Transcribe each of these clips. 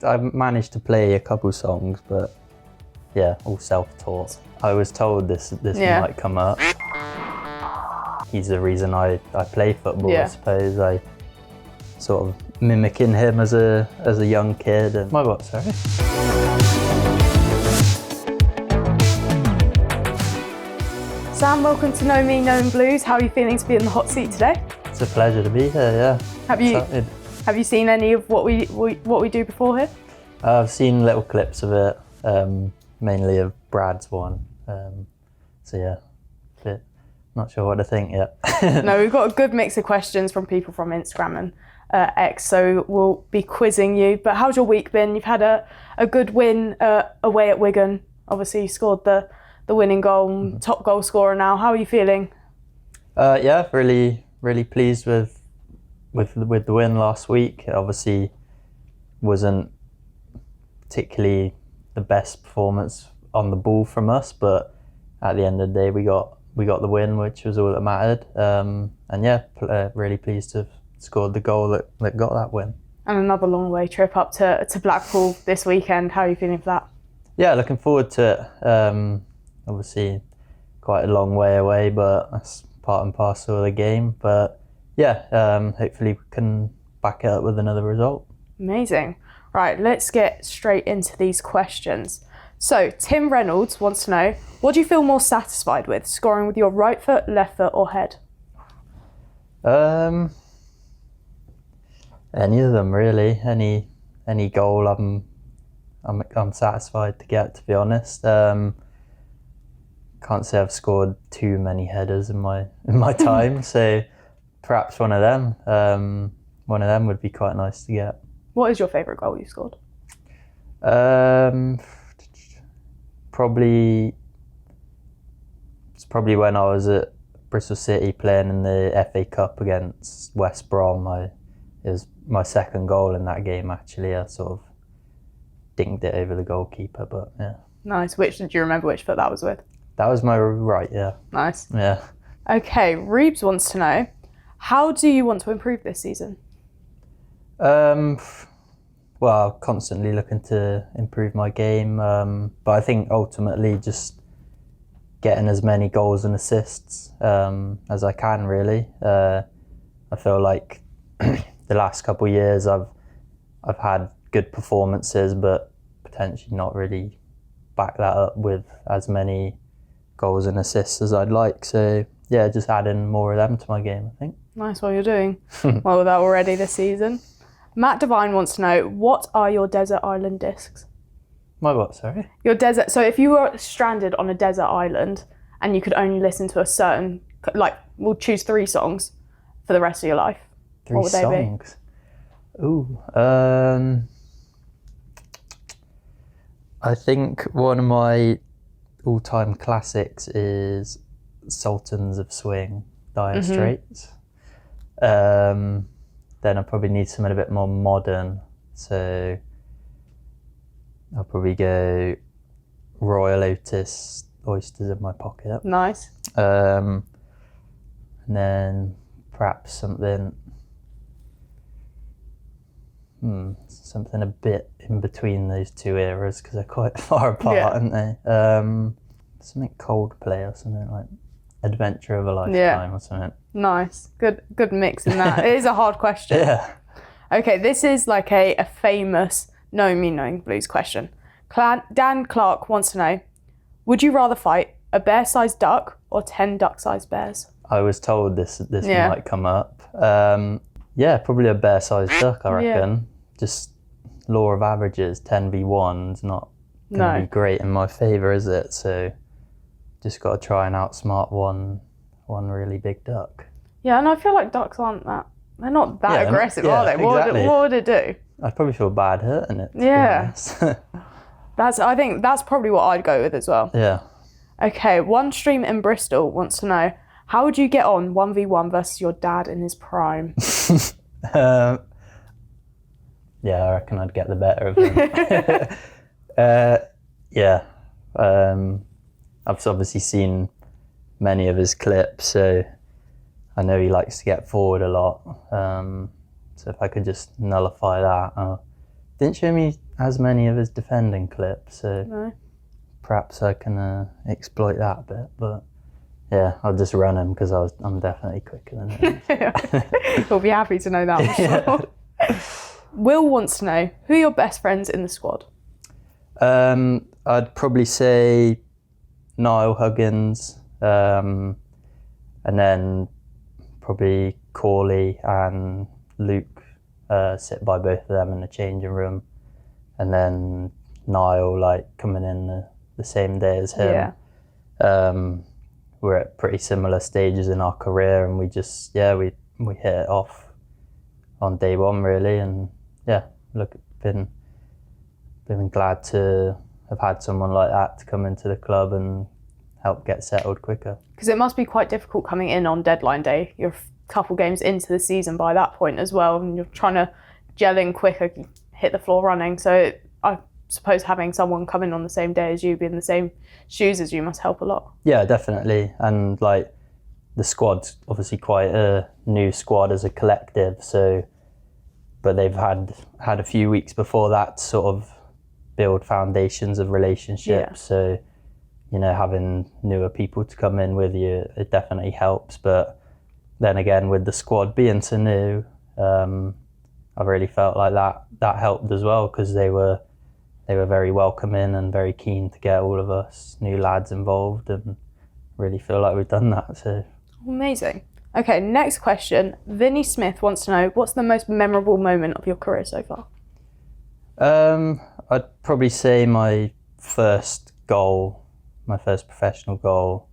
I've managed to play a couple songs, but yeah, all self-taught. I was told this might come up. He's the reason I play football, I suppose. I sort of mimicking him as a young kid. And my what, sorry? Sam, welcome to Know Me, Knowing Blues. How are you feeling to be in the hot seat today? It's a pleasure to be here, yeah. Have you seen any of what we do before here? I've seen little clips of it, mainly of Brad's one. So yeah, but not sure what to think yet. No, we've got a good mix of questions from people from Instagram and X, so we'll be quizzing you. But how's your week been? You've had a good win away at Wigan. Obviously, you scored the winning goal, top goal scorer now. How are you feeling? Yeah, really pleased with the win last week. It obviously wasn't particularly the best performance on the ball from us, but at the end of the day we got the win, which was all that mattered. And yeah, really pleased to have scored the goal that got that win. And another long away trip up to Blackpool this weekend. How are you feeling for that? Yeah, looking forward to it. Obviously quite a long way away, but that's part and parcel of the game. But yeah, hopefully we can back it up with another result. Amazing. Right, let's get straight into these questions. So Tim Reynolds wants to know, what do you feel more satisfied with, scoring with your right foot, left foot or head? Any of them really. Any goal I'm satisfied to get, to be honest. Can't say I've scored too many headers in my time, so perhaps one of them would be quite nice to get. What is your favourite goal you've scored? It's probably when I was at Bristol City playing in the FA Cup against West Brom. It was my second goal in that game, actually. I sort of dinged it over the goalkeeper, but yeah. Nice. Do you remember which foot that was with? That was my right, yeah. Nice. Yeah. Okay, Reeves wants to know, how do you want to improve this season? Well, constantly looking to improve my game, but I think ultimately just getting as many goals and assists as I can, really. I feel like the last couple of years I've had good performances, but potentially not really back that up with as many goals and assists as I'd like. So yeah, just adding more of them to my game, I think. Nice, what you're doing. Well, with that already this season. Matt Devine wants to know, what are your desert island discs? My what, sorry? Your desert. So if you were stranded on a desert island and you could only listen to a certain, we'll choose 3 songs for the rest of your life. 3 what would songs? They be? Ooh. I think one of my all-time classics is Sultans of Swing, Dire Straits. Then I probably need something a bit more modern, so I'll probably go Royal Otis, Oysters in My Pocket. Nice. And then perhaps something a bit in between those two eras, because they're quite far apart, aren't they? Something Coldplay or something like Adventure of a Lifetime or something. Nice. Good mix in that. It is a hard question. Yeah. Okay, this is like a famous Know Me, Knowing Blues question. Dan Clark wants to know, would you rather fight a bear-sized duck or 10 duck-sized bears? I was told this might come up. Yeah, probably a bear-sized duck, I reckon. Yeah. Just law of averages, 10v1's not going to be great in my favour, is it? So just got to try and outsmart one really big duck. Yeah, and I feel like ducks they're not that aggressive, are they? Exactly. What would it do? I'd probably feel bad hurting it. Yeah. I think that's probably what I'd go with as well. Yeah. Okay, One Stream in Bristol wants to know, how would you get on 1v1 versus your dad in his prime? Yeah, I reckon I'd get the better of him. Yeah. I've obviously seen many of his clips, so I know he likes to get forward a lot. So if I could just nullify that, didn't show me as many of his defending clips, so No. perhaps I can exploit that a bit. But yeah, I'll just run him because I'm definitely quicker than him. He'll be happy to know that, I'm sure. Will wants to know, who are your best friends in the squad? I'd probably say Niall Huggins, and then probably Corley and Luke sit by both of them in the changing room, and then Niall like coming in the same day as him. Yeah. We're at pretty similar stages in our career, and we just we hit it off on day one really, and been glad to have had someone like that to come into the club and help get settled quicker. Because it must be quite difficult coming in on deadline day. You're a couple games into the season by that point as well, and you're trying to gel in quicker, hit the floor running. So I suppose having someone come in on the same day as you, be in the same shoes as you, must help a lot. Yeah, definitely. And like the squad's obviously quite a new squad as a collective, so but they've had a few weeks before that to sort of build foundations of relationships. Yeah. So, having newer people to come in with you, it definitely helps. But then again, with the squad being so new, I really felt like that helped as well, because they were very welcoming and very keen to get all of us new lads involved, and really feel like we've done that. So Amazing. Okay, next question. Vinny Smith wants to know, what's the most memorable moment of your career so far? I'd probably say my first professional goal,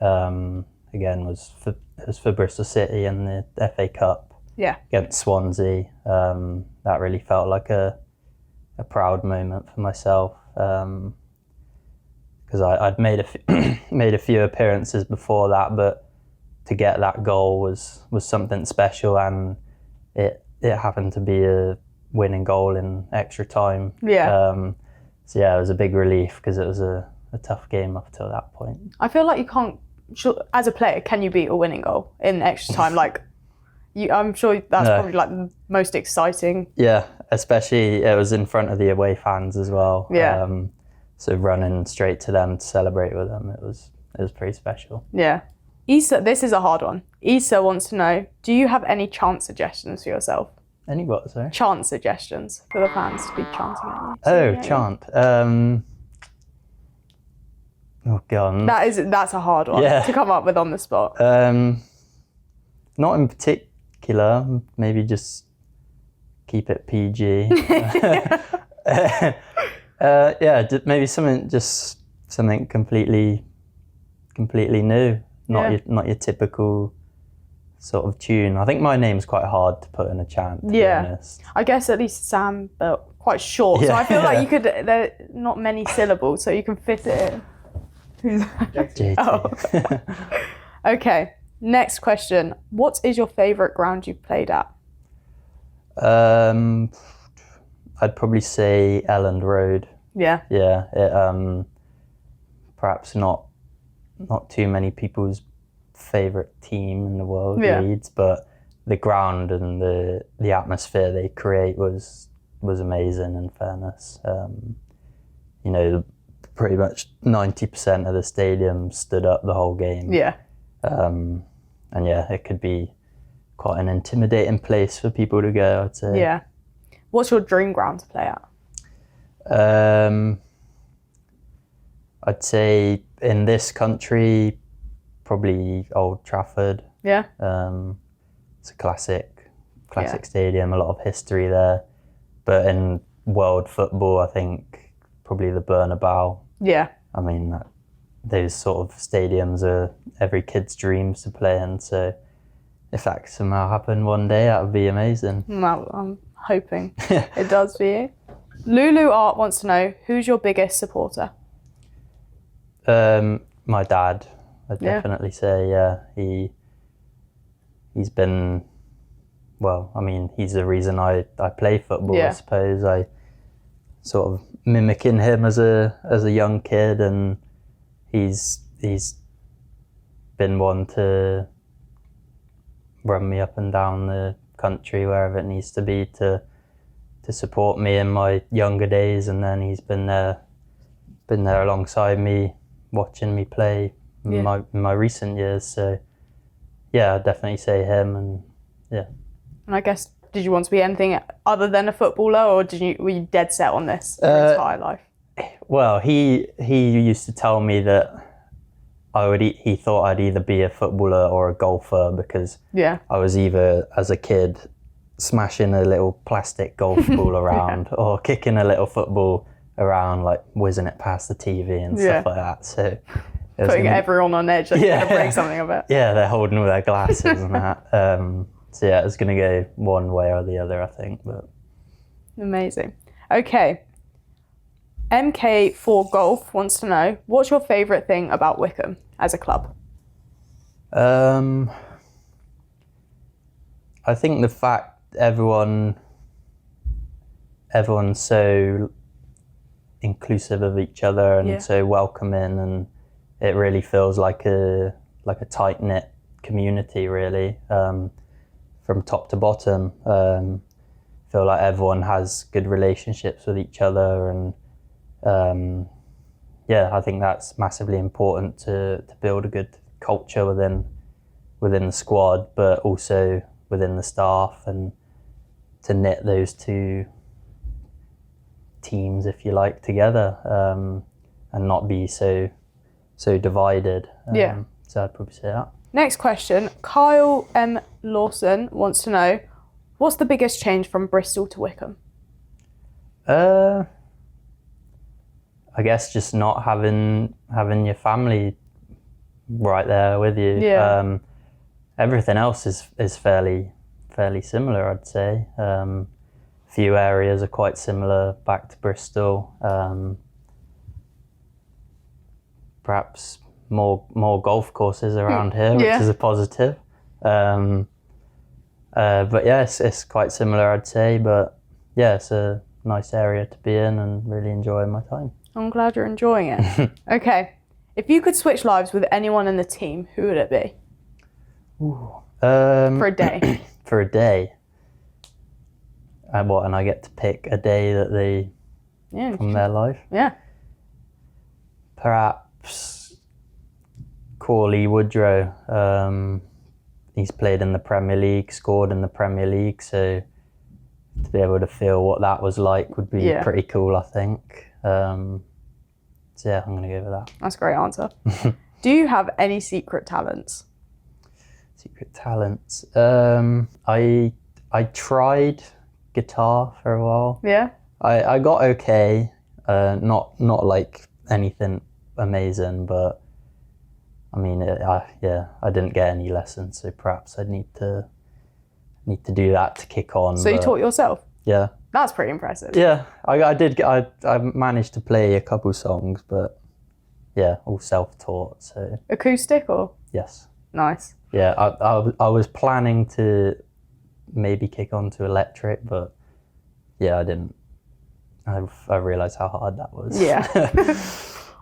again was for Bristol City in the FA Cup. Yeah. Against Swansea. That really felt like a proud moment for myself, because I'd made made a few appearances before that, but to get that goal was something special, and it happened to be a winning goal in extra time. Yeah. So yeah, it was a big relief, because it was a tough game up till that point. I feel like you can't, as a player, can you beat a winning goal in extra time? Like, I'm sure that's probably like the most exciting. Yeah, especially it was in front of the away fans as well. Yeah. So running straight to them to celebrate with them, it was pretty special. Yeah. Issa, this is a hard one. Issa wants to know, do you have any chant suggestions for yourself? Any what, sorry? Chant suggestions for the fans to be chanting at you. Oh, yeah, chant. Oh god. That's a hard one to come up with on the spot. Not in particular. Maybe just keep it PG. Maybe something completely new. Not your typical sort of tune. I think my name's quite hard to put in a chant, to be honest. I guess at least Sam, but quite short. So I feel like you could, there are not many syllables, so you can fit it in. JT. Oh. Okay, next question. What is your favourite ground you've played at? I'd probably say Elland Road. Yeah. Yeah. It, perhaps not too many people's favourite team in the world, Leeds, but the ground and the atmosphere they create was amazing, in fairness. Pretty much 90% of the stadium stood up the whole game. Yeah. And it could be quite an intimidating place for people to go, I'd say. Yeah. What's your dream ground to play at? I'd say in this country, probably Old Trafford. Yeah. It's a classic stadium, a lot of history there. But in world football, I think probably the Bernabeu. Yeah. I mean, those sort of stadiums are every kid's dreams to play in. So if that somehow happened one day, that would be amazing. Well, I'm hoping it does for you. Lulu Art wants to know, who's your biggest supporter? My dad, I'd definitely say. He's been, he's the reason I play football. I suppose I sort of mimicking him as a young kid, and he's been one to run me up and down the country wherever it needs to be to support me in my younger days, and then he's been there alongside me, watching me play in my recent years. So yeah, I'd definitely say him. And yeah. And I guess, did you want to be anything other than a footballer, or were you dead set on this your entire life? Well, he used to tell me that he thought I'd either be a footballer or a golfer, because I was either, as a kid, smashing a little plastic golf ball around or kicking a little football around, like whizzing it past the TV and stuff like that. So putting everyone on edge, like you're gonna break something of it. Yeah, they're holding all their glasses and that. So yeah, it's gonna go one way or the other, I think. But amazing. Okay. MK4 Golf wants to know, what's your favourite thing about Wycombe as a club? I think the fact everyone's so inclusive of each other and so welcoming, and it really feels like a tight-knit community, really, from top to bottom. Feel like everyone has good relationships with each other, and I think that's massively important to build a good culture within the squad, but also within the staff, and to knit those two teams, if you like, together, and not be so divided. So I'd probably say that. Next question, Kyle M. Lawson wants to know, what's the biggest change from Bristol to Wycombe? I guess just not having your family right there with you. Everything else is fairly similar, I'd say. Few areas are quite similar back to Bristol. Perhaps more golf courses around here, which is a positive. But yeah, it's quite similar, I'd say. But yeah, it's a nice area to be in and really enjoying my time. I'm glad you're enjoying it. Okay, if you could switch lives with anyone in the team, who would it be? For a day. For a day. And I get to pick a day that they from their life. Yeah. Perhaps Corley Woodrow. He's played in the Premier League, scored in the Premier League, so to be able to feel what that was like would be pretty cool, I think. So yeah, I'm going to go with that. That's a great answer. Do you have any secret talents? Secret talents? I tried guitar for a while. Yeah? I got okay. Not like anything amazing, but I mean, I didn't get any lessons, so perhaps I'd need to do that to kick on. So you taught yourself? Yeah. That's pretty impressive. Yeah, I did. I managed to play a couple songs, but yeah, all self-taught. So acoustic or? Yes. Nice. Yeah, I was planning to maybe kick on to electric, but yeah, I didn't. I realised how hard that was. Yeah.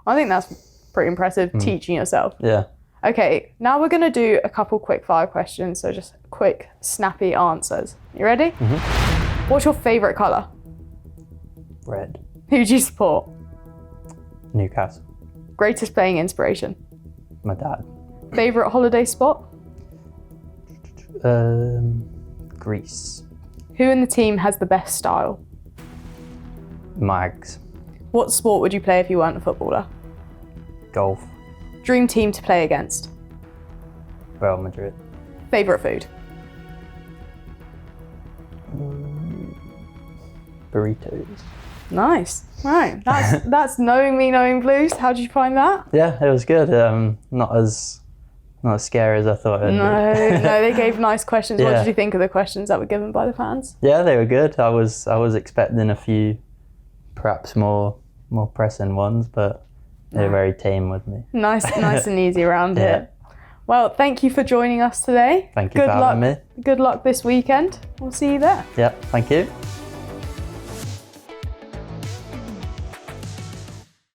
I think that's pretty impressive, teaching yourself. Yeah. Okay, now we're going to do a couple quick fire questions, so just quick, snappy answers. You ready? Mm-hmm. What's your favourite colour? Red. Who do you support? Newcastle. Greatest playing inspiration? My dad. Favourite holiday spot? Greece. Who in the team has the best style? Mags. What sport would you play if you weren't a footballer? Golf. Dream team to play against? Real Madrid. Favourite food? Burritos. Nice. Right. That's knowing me, knowing Blues. How did you find that? Yeah, it was good. Not as scary as I thought it would be. No, they gave nice questions. What did you think of the questions that were given by the fans? Yeah, they were good. I was expecting a few, perhaps more pressing ones, but they were very tame with me. Nice and easy around here. Well, thank you for joining us today. Thank you for having me. Good luck this weekend. We'll see you there. Yep, thank you.